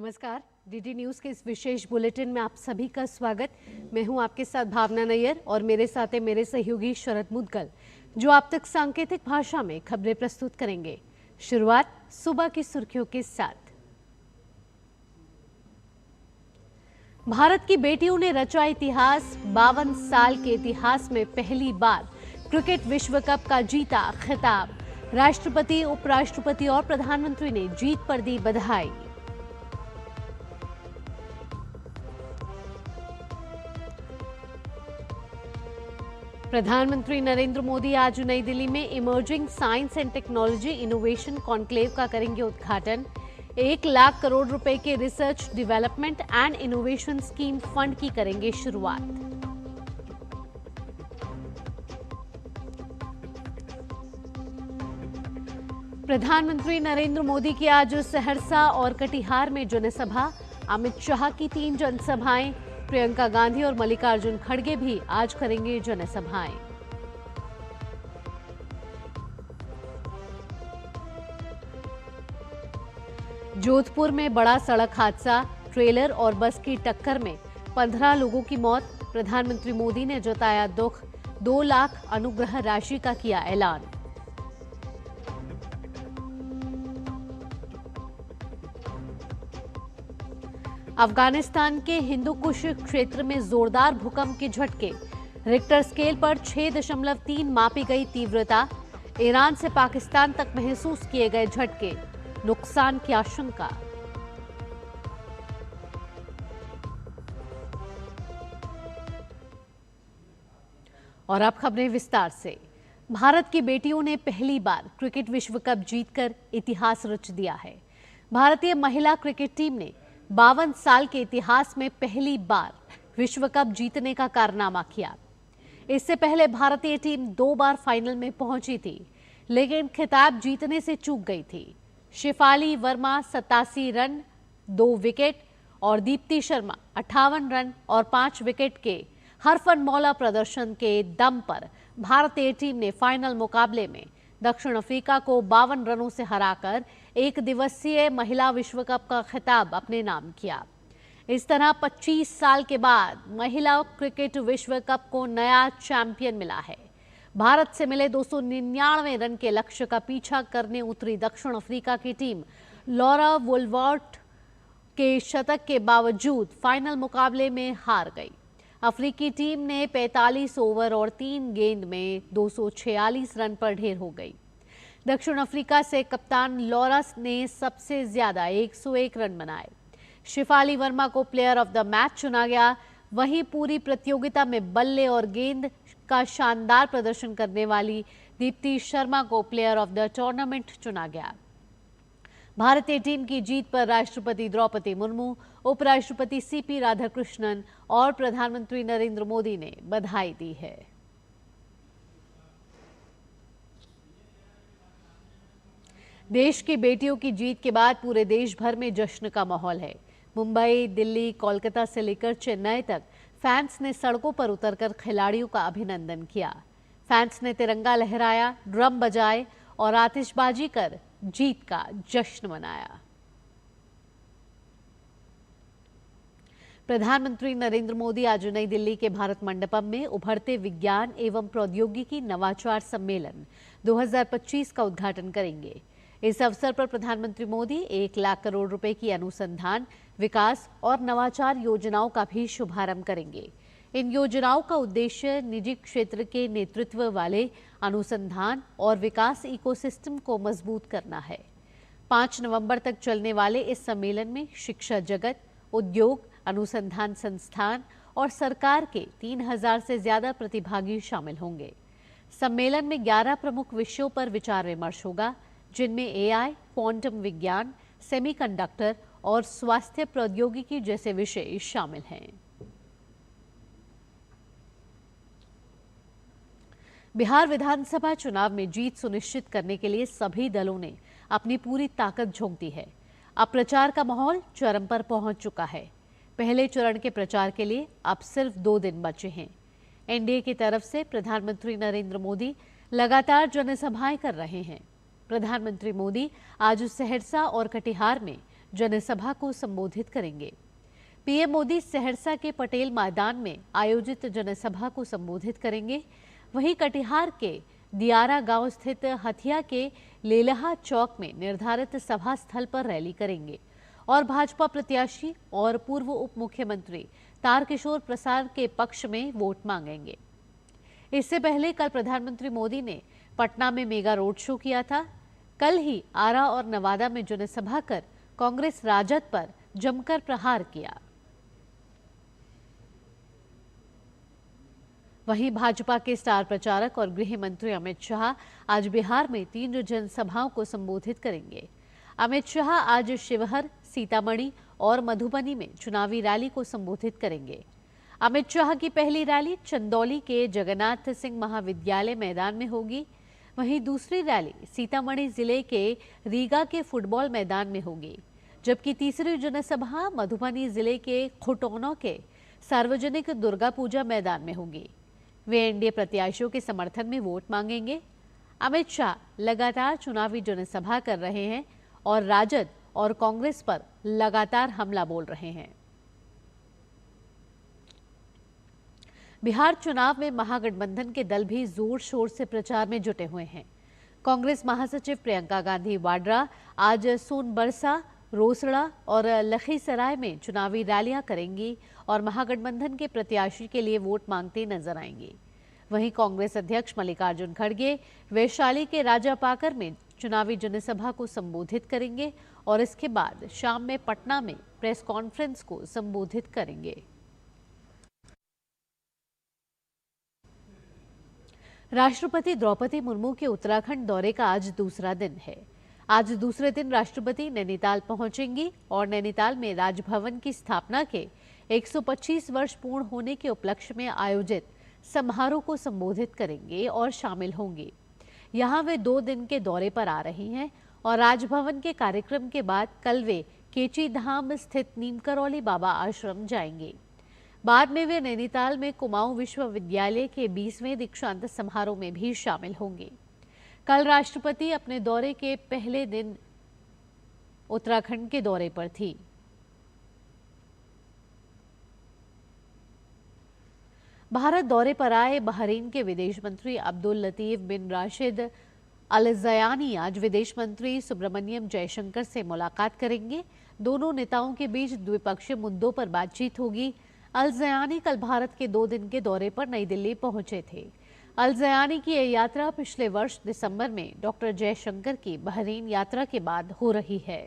नमस्कार, DD news के इस विशेष बुलेटिन में आप सभी का स्वागत। मैं हूं आपके साथ भावना नैयर और मेरे साथ है मेरे सहयोगी शरद मुदगल, जो आप तक सांकेतिक भाषा में खबरें प्रस्तुत करेंगे। शुरुआत सुबह की सुर्खियों के साथ। भारत की बेटियों ने रचा इतिहास। 52 साल के इतिहास में पहली बार क्रिकेट विश्व कप का जीता खिताब। राष्ट्रपति, उपराष्ट्रपति और प्रधानमंत्री ने जीत पर दी बधाई। प्रधानमंत्री नरेंद्र मोदी आज नई दिल्ली में emerging science and technology innovation conclave का करेंगे उद्घाटन। 1 लाख करोड़ रुपए के research, development and innovation scheme fund की करेंगे शुरुआत। प्रधानमंत्री नरेंद्र मोदी की आज सहरसा और कटिहार में जनसभा। अमित शाह की 3 जनसभाएं। प्रियंका गांधी और मल्लिकार्जुन खड़गे भी आज करेंगे जनसभाएं। जोधपुर में बड़ा सड़क हादसा। ट्रेलर और बस की टक्कर में 15 लोगों की मौत। प्रधानमंत्री मोदी ने जताया दुख। 2 लाख अनुग्रह राशि का किया ऐलान। अफगानिस्तान के हिंदुकुश क्षेत्र में जोरदार भूकंप के झटके। रिक्टर स्केल पर 6.3 मापी गई तीव्रता। ईरान से पाकिस्तान तक महसूस किए गए झटके। नुकसान की आशंका। और अब खबरें विस्तार से। भारत की बेटियों ने पहली बार क्रिकेट विश्व कप जीतकर इतिहास रच दिया है। भारतीय महिला क्रिकेट टीम ने 52 साल के इतिहास में पहली बार विश्व कप जीतने का कारनामा किया। इससे पहले भारतीय टीम 2 बार फाइनल में पहुंची थी, लेकिन खिताब जीतने से चूक गई थी। शेफाली वर्मा 87 रन 2 विकेट और दीप्ति शर्मा 58 रन और 5 विकेट के हरफनमौला प्रदर्शन के दम पर भारतीय टीम ने फाइनल मुकाबले में दक्षिण अफ्रीका को 52 रनों से हराकर 1 दिवसीय महिला विश्व कप का खिताब अपने नाम किया। इस तरह 25 साल के बाद महिला क्रिकेट विश्व कप को नया चैंपियन मिला है। भारत से मिले 299 रन के लक्ष्य का पीछा करने उतरी दक्षिण अफ्रीका की टीम लॉरा वुलवर्ट के शतक के बावजूद फाइनल मुकाबले में हार गई। अफ्रीकी टीम ने 45 ओवर और 3 गेंद में 246 रन पर ढेर हो गई। दक्षिण अफ्रीका से कप्तान लॉरस ने सबसे ज्यादा 101 रन बनाए। शेफाली वर्मा को प्लेयर ऑफ द मैच चुना गया। वहीं पूरी प्रतियोगिता में बल्ले और गेंद का शानदार प्रदर्शन करने वाली दीप्ति शर्मा को प्लेयर ऑफ द टूर्नामेंट चुना गया। भारतीय टीम की जीत पर राष्ट्रपति द्रौपदी मुर्मू, उपराष्ट्रपति सीपी राधाकृष्णन और प्रधानमंत्री नरेंद्र मोदी ने बधाई दी है। देश की बेटियों की जीत के बाद पूरे देश भर में जश्न का माहौल है। मुंबई, दिल्ली, कोलकाता से लेकर चेन्नई तक फैंस ने सड़कों पर उतरकर खिलाड़ियों का अभिनंदन किया। फैंस ने तिरंगा लहराया, ड्रम बजाए और आतिशबाजी कर जीत का जश्न मनाया। प्रधानमंत्री नरेंद्र मोदी आज नई दिल्ली के भारत मंडपम में उभरते विज्ञान एवं प्रौद्योगिकी नवाचार सम्मेलन 2025 का उद्घाटन करेंगे। इस अवसर पर प्रधानमंत्री मोदी 1 लाख करोड़ रुपए की अनुसंधान, विकास और नवाचार योजनाओं का भी शुभारंभ करेंगे। इन योजनाओं का उद्देश्य निजी क्षेत्र के नेतृत्व वाले अनुसंधान और विकास इकोसिस्टम को मजबूत करना है। 5 नवंबर तक चलने वाले इस सम्मेलन में शिक्षा जगत, उद्योग, अनुसंधान संस्थान और सरकार के 3000 से ज्यादा प्रतिभागी शामिल होंगे। सम्मेलन में 11 प्रमुख विषयों पर विचार विमर्श होगा, जिनमें एआई, क्वांटम विज्ञान, सेमीकंडक्टर और स्वास्थ्य प्रौद्योगिकी जैसे विषय शामिल हैं। बिहार विधानसभा चुनाव में जीत सुनिश्चित करने के लिए सभी दलों ने अपनी पूरी ताकत झोंक दी है। अब प्रचार का माहौल चरम पर पहुंच चुका है। पहले चरण के प्रचार के लिए अब सिर्फ 2 दिन बचे हैं। एनडीए की तरफ से प्रधानमंत्री नरेंद्र मोदी लगातार जनसभाएं कर रहे हैं। प्रधानमंत्री मोदी आज सहरसा और कटिहार में जनसभा को संबोधित करेंगे। पीएम मोदी सहरसा के पटेल मैदान में आयोजित जनसभा को संबोधित करेंगे। वहीं कटिहार के दियारा गांव स्थित हथिया के लेलहा चौक में निर्धारित सभा स्थल पर रैली करेंगे और भाजपा प्रत्याशी और पूर्व उप मुख्यमंत्री तारकिशोर प्रसाद के पक्ष में वोट मांगेंगे। इससे पहले कल प्रधानमंत्री मोदी ने पटना में मेगा रोड शो किया था। कल ही आरा और नवादा में जनसभा कर कांग्रेस राजद पर जमकर प्रहार किया। वहीं भाजपा के स्टार प्रचारक और गृह मंत्री अमित शाह आज बिहार में 3 जनसभाओं को संबोधित करेंगे। अमित शाह आज शिवहर, सीतामढ़ी और मधुबनी में चुनावी रैली को संबोधित करेंगे। अमित शाह की पहली रैली चंदौली के जगन्नाथ सिंह महाविद्यालय मैदान में होगी। वहीं दूसरी रैली सीतामढ़ी जिले के रीगा के फुटबॉल मैदान में होगी, जबकि तीसरी जनसभा मधुबनी जिले के खुटौना के सार्वजनिक दुर्गा पूजा मैदान में होगी। वे एनडीए प्रत्याशियों के समर्थन में वोट मांगेंगे। अमित शाह लगातार चुनावी जनसभा कर रहे हैं और राजद और कांग्रेस पर लगातार हमला बोल रहे हैं। बिहार चुनाव में महागठबंधन के दल भी जोर शोर से प्रचार में जुटे हुए हैं। कांग्रेस महासचिव प्रियंका गांधी वाड्रा आज सोनबरसा, रोसड़ा और लखीसराय में चुनावी रैलियां करेंगी और महागठबंधन के प्रत्याशी के लिए वोट मांगते नजर आएंगी। वहीं कांग्रेस अध्यक्ष मल्लिकार्जुन खड़गे वैशाली के राजापाकर में चुनावी जनसभा को संबोधित करेंगे और इसके बाद शाम में पटना में प्रेस कॉन्फ्रेंस को संबोधित करेंगे। राष्ट्रपति द्रौपदी मुर्मू के उत्तराखंड दौरे का आज दूसरा दिन है। आज दूसरे दिन राष्ट्रपति नैनीताल पहुंचेंगी और नैनीताल में राजभवन की स्थापना के 125 वर्ष पूर्ण होने के उपलक्ष्य में आयोजित समारोह को संबोधित करेंगे और शामिल होंगी। यहां वे 2 दिन के दौरे पर आ रही हैं और राजभवन के कार्यक्रम के बाद कल वे केची धाम स्थित नीमकरौली बाबा आश्रम जाएंगे। बाद में वे नैनीताल में कुमाऊं विश्वविद्यालय के 20वें दीक्षांत समारोह में भी शामिल होंगे। कल राष्ट्रपति अपने दौरे के पहले दिन उत्तराखंड के दौरे पर थी। भारत दौरे पर आए बहरीन के विदेश मंत्री अब्दुल लतीफ बिन राशिद अल ज़यानी आज विदेश मंत्री सुब्रमण्यम जयशंकर से मुलाकात करेंगे। दोनों नेताओं के बीच द्विपक्षीय मुद्दों पर बातचीत होगी। अल ज़यानी कल भारत के 2 दिन के दौरे पर नई दिल्ली पहुंचे थे। अल ज़यानी की यह यात्रा पिछले वर्ष दिसंबर में डॉक्टर जयशंकर की बहरीन यात्रा के बाद हो रही है।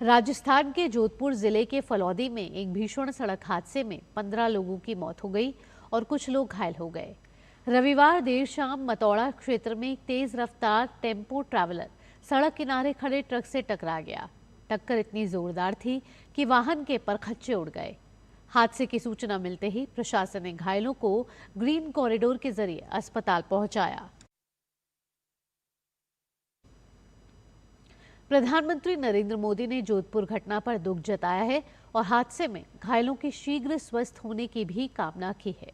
राजस्थान के जोधपुर जिले के फलौदी में एक भीषण सड़क हादसे में 15 लोगों की मौत हो गई और कुछ लोग घायल हो गए। रविवार देर शाम मतौड़ा क्षेत्र में एक तेज रफ्तार टेम्पो ट्रैवलर सड़क किनारे खड़े ट्रक से टकरा गया। टक्कर इतनी जोरदार थी कि वाहन के परखच्चे उड़ गए। हादसे की सूचना मिलते ही प्रशासन ने घायलों को ग्रीन कॉरिडोर के जरिए अस्पताल पहुंचाया। प्रधानमंत्री नरेंद्र मोदी ने जोधपुर घटना पर दुख जताया है और हादसे में घायलों के शीघ्र स्वस्थ होने की भी कामना की है।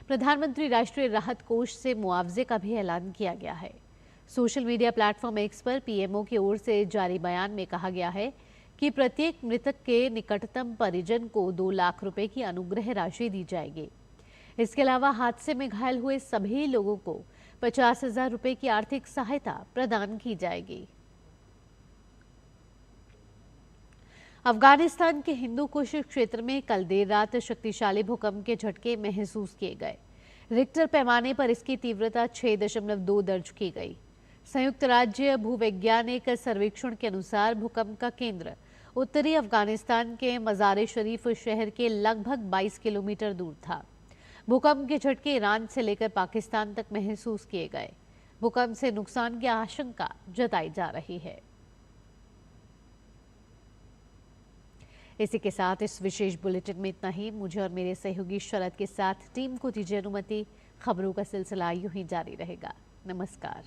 प्रधानमंत्री राष्ट्रीय राहत कोष से मुआवजे का भी ऐलान किया गया है। सोशल मीडिया प्लेटफॉर्म एक्स पर पीएमओ की ओर से जारी बयान में कहा गया है कि प्रत्येक मृतक के निकटतम परिजन को 2 लाख रुपए की अनुग्रह राशि दी जाएगी। इसके अलावा हादसे में घायल हुए सभी लोगों को 50,000 रुपए की आर्थिक सहायता प्रदान की जाएगी। अफगानिस्तान के हिंदू कुश क्षेत्र में कल देर रात शक्तिशाली भूकंप के झटके महसूस किए गए। रिक्टर पैमाने पर इसकी तीव्रता 6.2 दर्ज की गई। संयुक्त राज्य भूवैज्ञानिक सर्वेक्षण के अनुसार भूकंप का केंद्र उत्तरी अफगानिस्तान के मज़ार शरीफ शहर के लगभग 22 किलोमीटर दूर था। भूकंप के झटके ईरान से लेकर पाकिस्तान तक महसूस किए गए। भूकंप से नुकसान की आशंका जताई जा रही है। इसी के साथ इस विशेष बुलेटिन में इतना ही। मुझे और मेरे सहयोगी शरद के साथ टीम को दीजिए अनुमति। खबरों का सिलसिला यूं ही जारी रहेगा। नमस्कार।